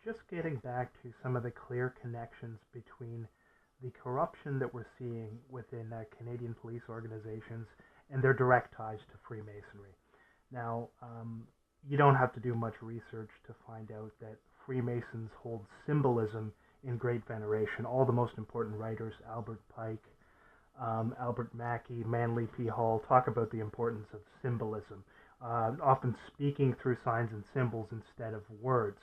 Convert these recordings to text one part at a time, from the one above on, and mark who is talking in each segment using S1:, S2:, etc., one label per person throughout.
S1: just getting back to some of the clear connections between the corruption that we're seeing within Canadian police organizations and their direct ties to Freemasonry. Now, you don't have to do much research to find out that Freemasons hold symbolism in great veneration. All the most important writers, Albert Pike, Albert Mackey, Manly P. Hall, talk about the importance of symbolism, often speaking through signs and symbols instead of words.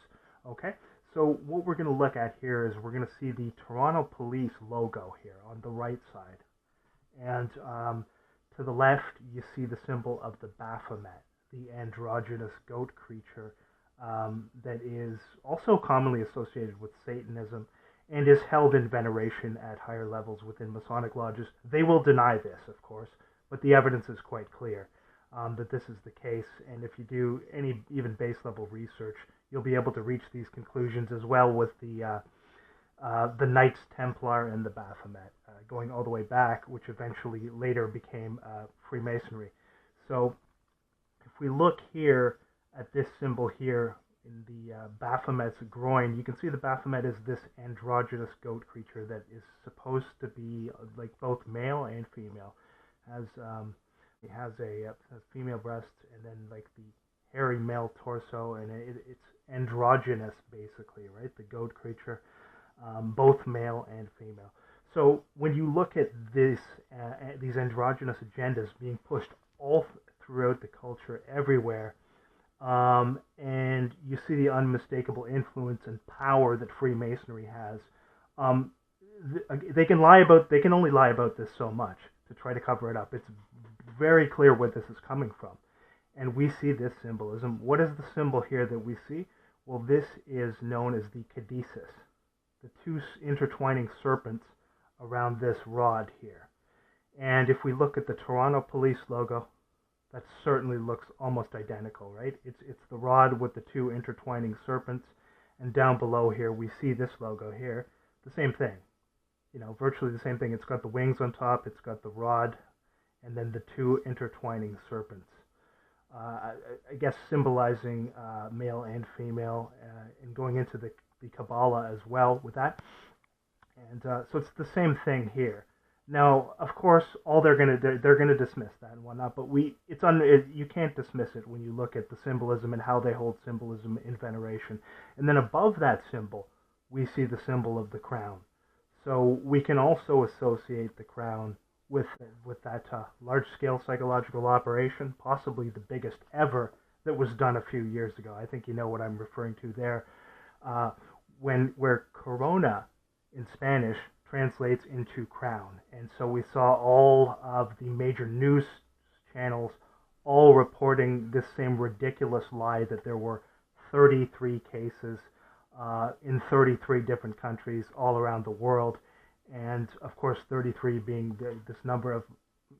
S1: Okay, so what we're going to look at here is we're going to see the Toronto Police logo here on the right side. And to the left, you see the symbol of the Baphomet, the androgynous goat creature that is also commonly associated with Satanism and is held in veneration at higher levels within Masonic lodges. They will deny this, of course, but the evidence is quite clear that this is the case. And if you do any even base level research, you'll be able to reach these conclusions as well with the Knights Templar and the Baphomet, going all the way back, which eventually later became Freemasonry. So if we look here at this symbol here in the Baphomet's groin, you can see the Baphomet is this androgynous goat creature that is supposed to be like both male and female. It has female breasts and then like the hairy male torso, and it's androgynous basically, right? The goat creature, both male and female. So when you look at this, these androgynous agendas being pushed all throughout the culture everywhere, and you see the unmistakable influence and power that Freemasonry has, they can only lie about this so much to try to cover it up. It's very clear where this is coming from. And we see this symbolism. What is the symbol here that we see? Well, this is known as the Caduceus, the two intertwining serpents around this rod here. And if we look at the Toronto Police logo, that certainly looks almost identical, right? It's the rod with the two intertwining serpents, and down below here we see this logo here, the same thing. You know, virtually the same thing. It's got the wings on top, it's got the rod, and then the two intertwining serpents. I guess symbolizing male and female, and going into the Kabbalah as well with that. And so it's the same thing here. Now, of course, all they're gonna dismiss that and whatnot, but you can't dismiss it when you look at the symbolism and how they hold symbolism in veneration. And then above that symbol, we see the symbol of the crown. So we can also associate the crown with that large-scale psychological operation, possibly the biggest ever, that was done a few years ago. I think you know what I'm referring to there, where Corona in Spanish translates into crown. And so we saw all of the major news channels all reporting this same ridiculous lie that there were 33 cases in 33 different countries all around the world. And of course 33 being this number of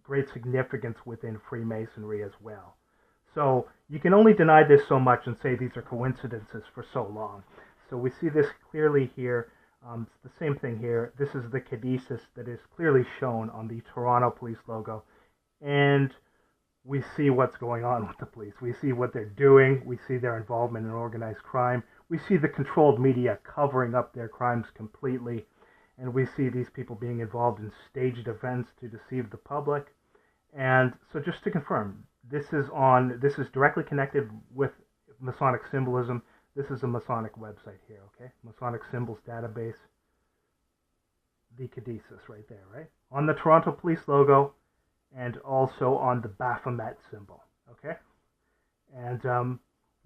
S1: great significance within Freemasonry as well. So you can only deny this so much and say these are coincidences for so long. So we see this clearly here. It's the same thing here. This is the Caduceus that is clearly shown on the Toronto Police logo. And we see what's going on with the police. We see what they're doing. We see their involvement in organized crime. We see the controlled media covering up their crimes completely. And we see these people being involved in staged events to deceive the public. And so just to confirm, this is directly connected with Masonic symbolism. This is a Masonic website here, okay? Masonic Symbols Database. The Caduceus right there, right? On the Toronto Police logo and also on the Baphomet symbol, okay? And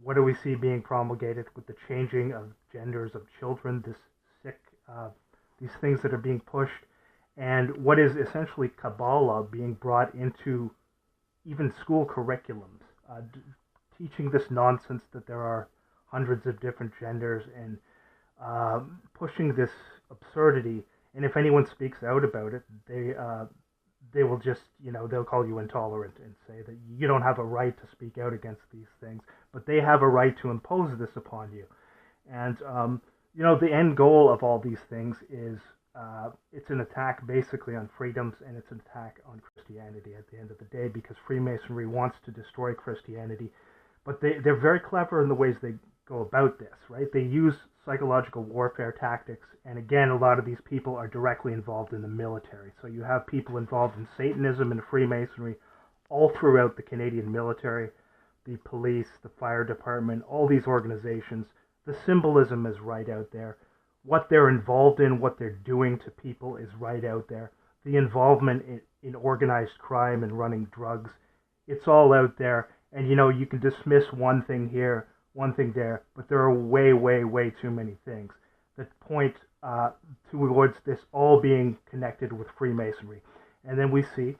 S1: what do we see being promulgated with the changing of genders of children, this sick... these things that are being pushed, and what is essentially Kabbalah being brought into even school curriculums, teaching this nonsense that there are hundreds of different genders, and pushing this absurdity. And if anyone speaks out about it, they will just, they'll call you intolerant and say that you don't have a right to speak out against these things, but they have a right to impose this upon you. And the end goal of all these things is it's an attack basically on freedoms, and it's an attack on Christianity at the end of the day, because Freemasonry wants to destroy Christianity. But they're very clever in the ways they go about this, right? They use psychological warfare tactics, and again, a lot of these people are directly involved in the military. So you have people involved in Satanism and Freemasonry all throughout the Canadian military, the police, the fire department, all these organizations. The symbolism is right out there. What they're involved in, what they're doing to people is right out there. The involvement in organized crime and running drugs, it's all out there. And you can dismiss one thing here, one thing there, but there are way, way, way too many things that point towards this all being connected with Freemasonry. And then we see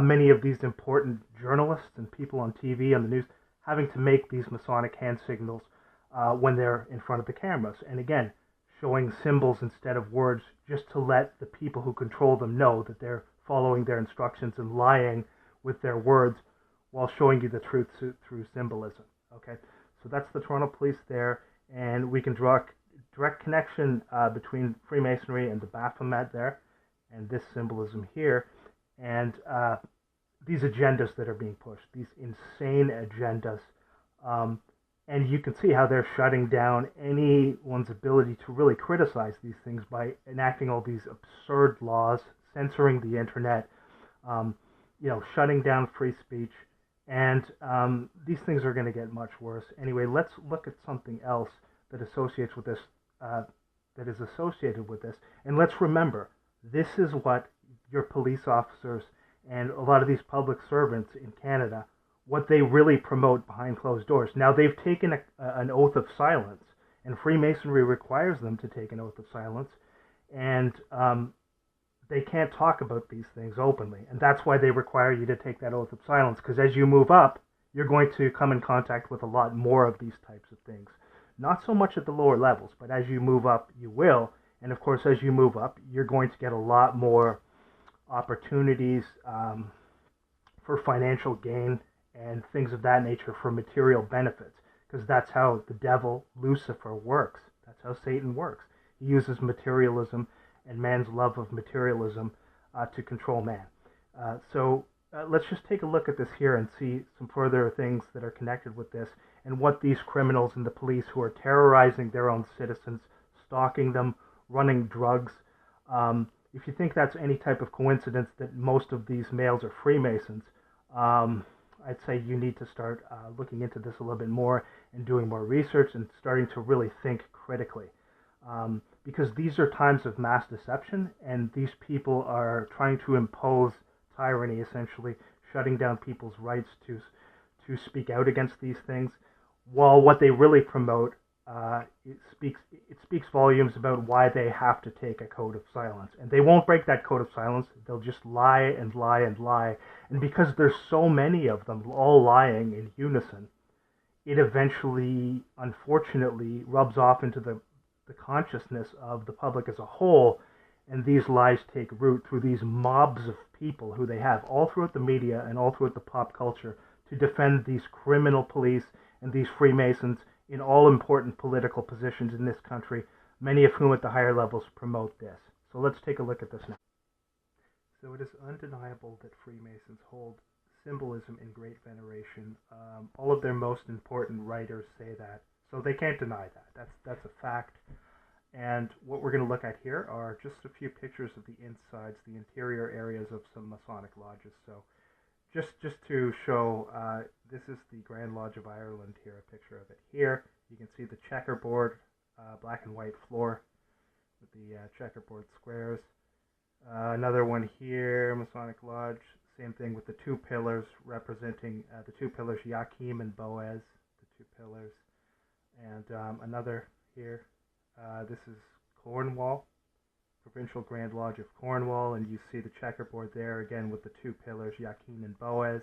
S1: many of these important journalists and people on TV, on the news, having to make these Masonic hand signals when they're in front of the cameras. And again, showing symbols instead of words, just to let the people who control them know that they're following their instructions and lying with their words while showing you the truth through symbolism. Okay, so that's the Toronto Police there, and we can draw a direct connection between Freemasonry and the Baphomet there, and this symbolism here, and these agendas that are being pushed, these insane agendas. And you can see how they're shutting down anyone's ability to really criticize these things by enacting all these absurd laws, censoring the internet, shutting down free speech. And these things are going to get much worse. Anyway, let's look at something else that associates with this, that is associated with this. And let's remember, this is what your police officers and a lot of these public servants in Canada, what they really promote behind closed doors. Now, they've taken an oath of silence, and Freemasonry requires them to take an oath of silence, and they can't talk about these things openly. And that's why they require you to take that oath of silence, because as you move up, you're going to come in contact with a lot more of these types of things. Not so much at the lower levels, but as you move up, you will. And of course, as you move up, you're going to get a lot more opportunities for financial gain and things of that nature, for material benefits, because that's how the devil, Lucifer, works. That's how Satan works. He uses materialism and man's love of materialism to control man. So let's just take a look at this here and see some further things that are connected with this, and what these criminals and the police who are terrorizing their own citizens, stalking them, running drugs. If you think that's any type of coincidence that most of these males are Freemasons, I'd say you need to start looking into this a little bit more and doing more research and starting to really think critically. Because these are times of mass deception, and these people are trying to impose tyranny, essentially shutting down people's rights to speak out against these things, while what they really promote, it speaks volumes about why they have to take a code of silence. And they won't break that code of silence. They'll just lie and lie and lie. And because there's so many of them all lying in unison, it eventually, unfortunately, rubs off into the consciousness of the public as a whole, and these lies take root through these mobs of people who they have all throughout the media and all throughout the pop culture to defend these criminal police and these Freemasons in all important political positions in this country, many of whom at the higher levels promote this. So let's take a look at this now. So it is undeniable that Freemasons hold symbolism in great veneration. All of their most important writers say that, so they can't deny that. That's a fact. And what we're going to look at here are just a few pictures of the insides, the interior areas of some Masonic lodges. So just to show, this is the Grand Lodge of Ireland here, a picture of it here. You can see the checkerboard, black and white floor with the checkerboard squares. Another one here, Masonic Lodge, same thing with the two pillars representing the two pillars, Joachim and Boaz, the two pillars. And another here, this is Cornwall, Provincial Grand Lodge of Cornwall, and you see the checkerboard there again with the two pillars, Joachim and Boaz,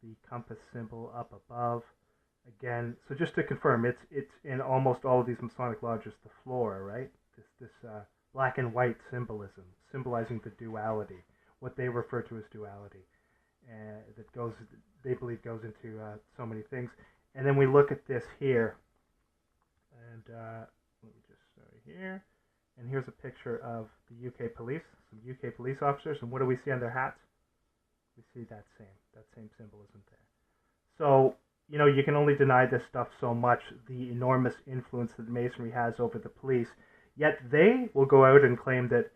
S1: the compass symbol up above. Again, so just to confirm, it's in almost all of these Masonic lodges, the floor, right? This black and white symbolism, symbolizing the duality, what they refer to as duality, that goes, they believe, goes into so many things. And then we look at this here, and let me just show you here. And here's a picture of the UK police, some UK police officers, and what do we see on their hats? We see that same symbolism there. So you can only deny this stuff so much, the enormous influence that Masonry has over the police. Yet they will go out and claim that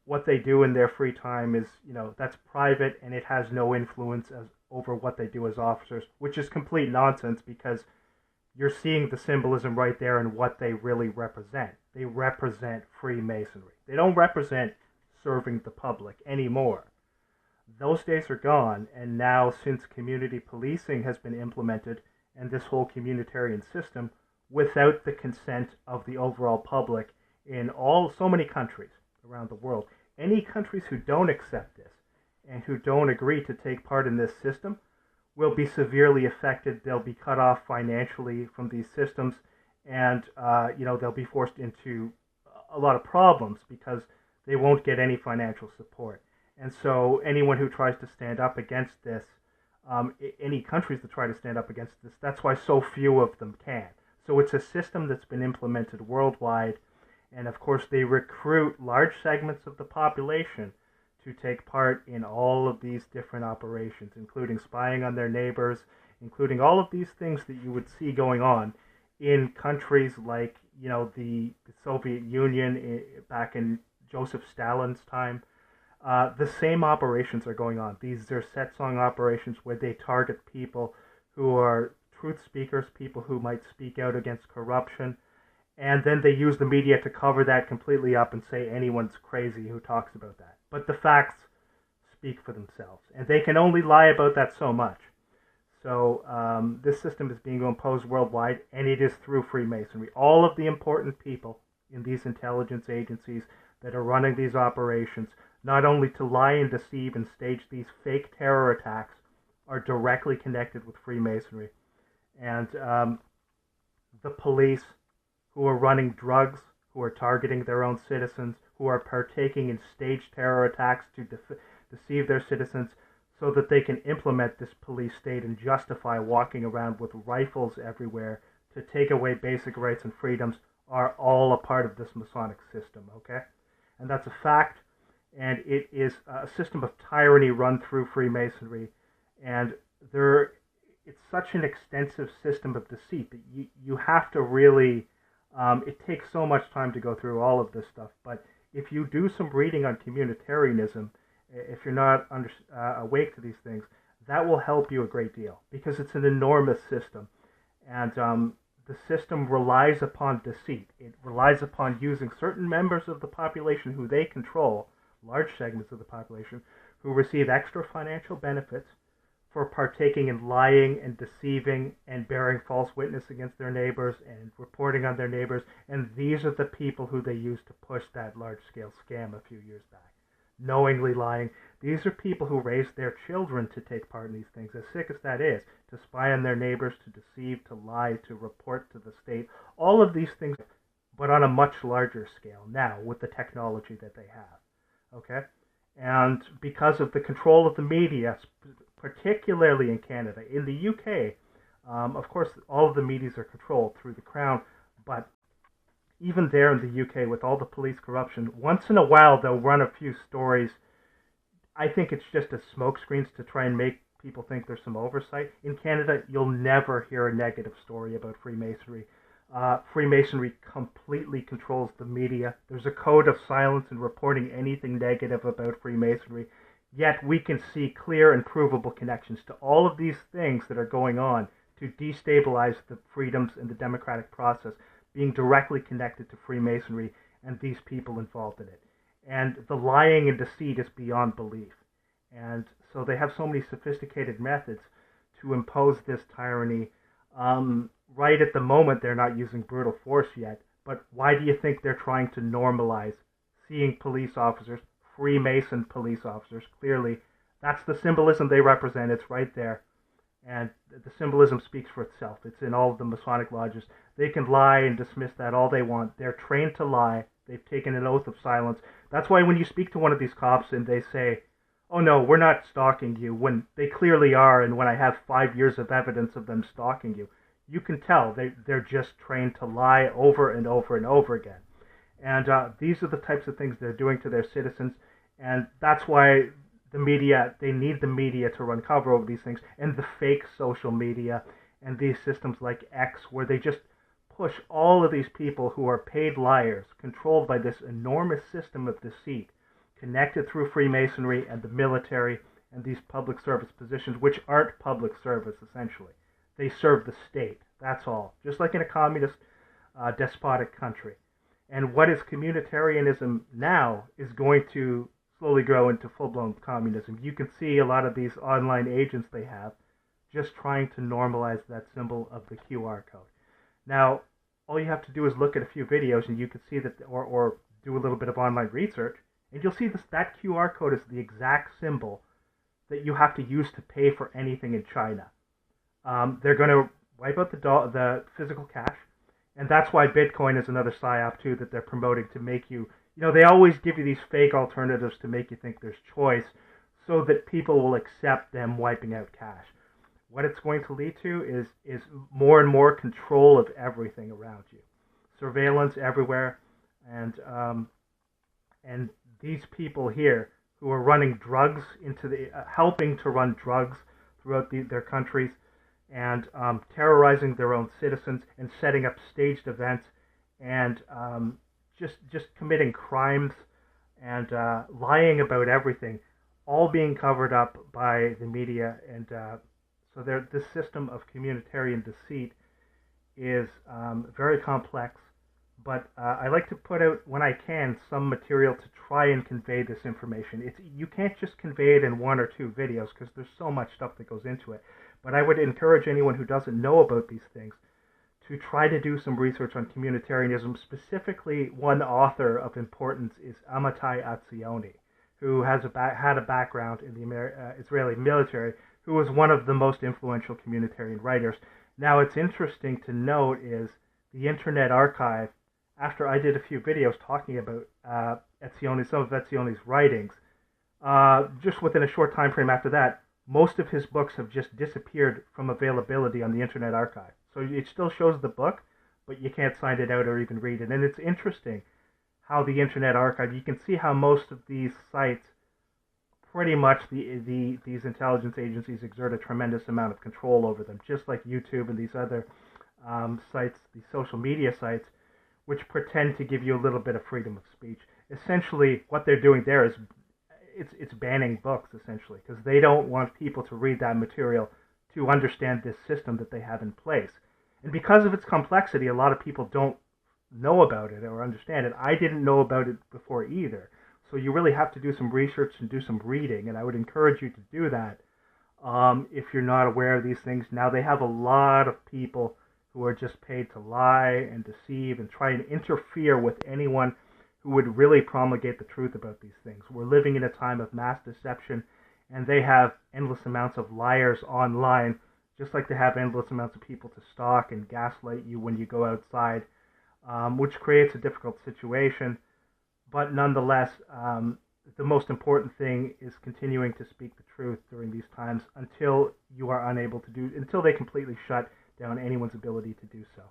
S1: what they do in their free time is, that's private and it has no influence over what they do as officers, which is complete nonsense because you're seeing the symbolism right there and what they really represent. They represent Freemasonry. They don't represent serving the public anymore. Those days are gone, and now since community policing has been implemented and this whole communitarian system, without the consent of the overall public in so many countries around the world, any countries who don't accept this and who don't agree to take part in this system will be severely affected. They'll be cut off financially from these systems, and they'll be forced into a lot of problems because they won't get any financial support. And so anyone who tries to stand up against this, any countries that try to stand up against this, that's why so few of them can. So it's a system that's been implemented worldwide, and of course they recruit large segments of the population to take part in all of these different operations, including spying on their neighbors, including all of these things that you would see going on in countries like, the Soviet Union back in Joseph Stalin's time. The same operations are going on. These are set song operations where they target people who are truth speakers, people who might speak out against corruption, and then they use the media to cover that completely up and say anyone's crazy who talks about that. But the facts speak for themselves, and they can only lie about that so much. So this system is being imposed worldwide, and it is through Freemasonry. All of the important people in these intelligence agencies that are running these operations, not only to lie and deceive and stage these fake terror attacks, are directly connected with Freemasonry. And the police who are running drugs, who are targeting their own citizens, who are partaking in staged terror attacks to deceive their citizens so that they can implement this police state and justify walking around with rifles everywhere to take away basic rights and freedoms, are all a part of this Masonic system, okay? And that's a fact, and it is a system of tyranny run through Freemasonry, and it's such an extensive system of deceit that you have to really, it takes so much time to go through all of this stuff, but if you do some reading on communitarianism, if you're not awake to these things, that will help you a great deal, because it's an enormous system, and the system relies upon deceit. It relies upon using certain members of the population who they control, large segments of the population, who receive extra financial benefits for partaking in lying and deceiving and bearing false witness against their neighbors and reporting on their neighbors. And these are the people who they used to push that large-scale scam a few years back. Knowingly lying. These are people who raised their children to take part in these things, as sick as that is, to spy on their neighbors, to deceive, to lie, to report to the state. All of these things, but on a much larger scale now with the technology that they have. Okay? And because of the control of the media, particularly in Canada. In the UK, of course, all of the medias are controlled through the Crown, but even there in the UK, with all the police corruption, once in a while they'll run a few stories. I think it's just as smokescreens to try and make people think there's some oversight. In Canada, you'll never hear a negative story about Freemasonry. Freemasonry completely controls the media. There's a code of silence in reporting anything negative about Freemasonry. Yet we can see clear and provable connections to all of these things that are going on to destabilize the freedoms and the democratic process, being directly connected to Freemasonry and these people involved in it. And the lying and deceit is beyond belief. And so they have so many sophisticated methods to impose this tyranny. Right at the moment, they're not using brutal force yet. But why do you think they're trying to normalize seeing police officers, Freemason police officers? Clearly, that's the symbolism they represent. It's right there. And the symbolism speaks for itself. It's in all of the Masonic lodges. They can lie and dismiss that all they want. They're trained to lie. They've taken an oath of silence. That's why when you speak to one of these cops and they say, oh no, we're not stalking you, when they clearly are, and when I have 5 years of evidence of them stalking you, you can tell they're just trained to lie over and over and over again. And these are the types of things they're doing to their citizens, and that's why the media, they need the media to run cover over these things, and the fake social media and these systems like X, where they just push all of these people who are paid liars, controlled by this enormous system of deceit, connected through Freemasonry and the military and these public service positions, which aren't public service, essentially. They serve the state, that's all, just like in a communist, despotic country. And what is communitarianism now is going to slowly grow into full-blown communism. You can see a lot of these online agents they have just trying to normalize that symbol of the QR code. Now, all you have to do is look at a few videos and you can see that, or do a little bit of online research, and you'll see that QR code is the exact symbol that you have to use to pay for anything in China. They're going to wipe out the physical cash, and that's why Bitcoin is another psyop too that they're promoting to make you, they always give you these fake alternatives to make you think there's choice so that people will accept them wiping out cash. What it's going to lead to is more and more control of everything around you, surveillance everywhere, and these people here who are running drugs helping to run drugs throughout their countries, and terrorizing their own citizens and setting up staged events, and just committing crimes and lying about everything, all being covered up by the media. And so this system of communitarian deceit is very complex, but I like to put out, when I can, some material to try and convey this information. You can't just convey it in one or two videos because there's so much stuff that goes into it. But I would encourage anyone who doesn't know about these things to try to do some research on communitarianism. Specifically, one author of importance is Amitai Atzioni, who has had a background in the Israeli military, who was one of the most influential communitarian writers. Now, it's interesting to note is the Internet Archive, after I did a few videos talking about Etzioni, some of Etzioni's writings, just within a short time frame after that, most of his books have just disappeared from availability on the Internet Archive. So it still shows the book, but you can't sign it out or even read it. And it's interesting how the Internet Archive, you can see how most of these sites, pretty much these intelligence agencies exert a tremendous amount of control over them, just like YouTube and these other sites, these social media sites, which pretend to give you a little bit of freedom of speech. Essentially, what they're doing there is it's banning books, essentially, because they don't want people to read that material to understand this system that they have in place. And because of its complexity, a lot of people don't know about it or understand it. I didn't know about it before either. So you really have to do some research and do some reading, and I would encourage you to do that if you're not aware of these things. Now, they have a lot of people who are just paid to lie and deceive and try and interfere with anyone who would really promulgate the truth about these things. We're living in a time of mass deception, and they have endless amounts of liars online, just like they have endless amounts of people to stalk and gaslight you when you go outside, which creates a difficult situation. But nonetheless, the most important thing is continuing to speak the truth during these times until you are unable to until they completely shut down anyone's ability to do so.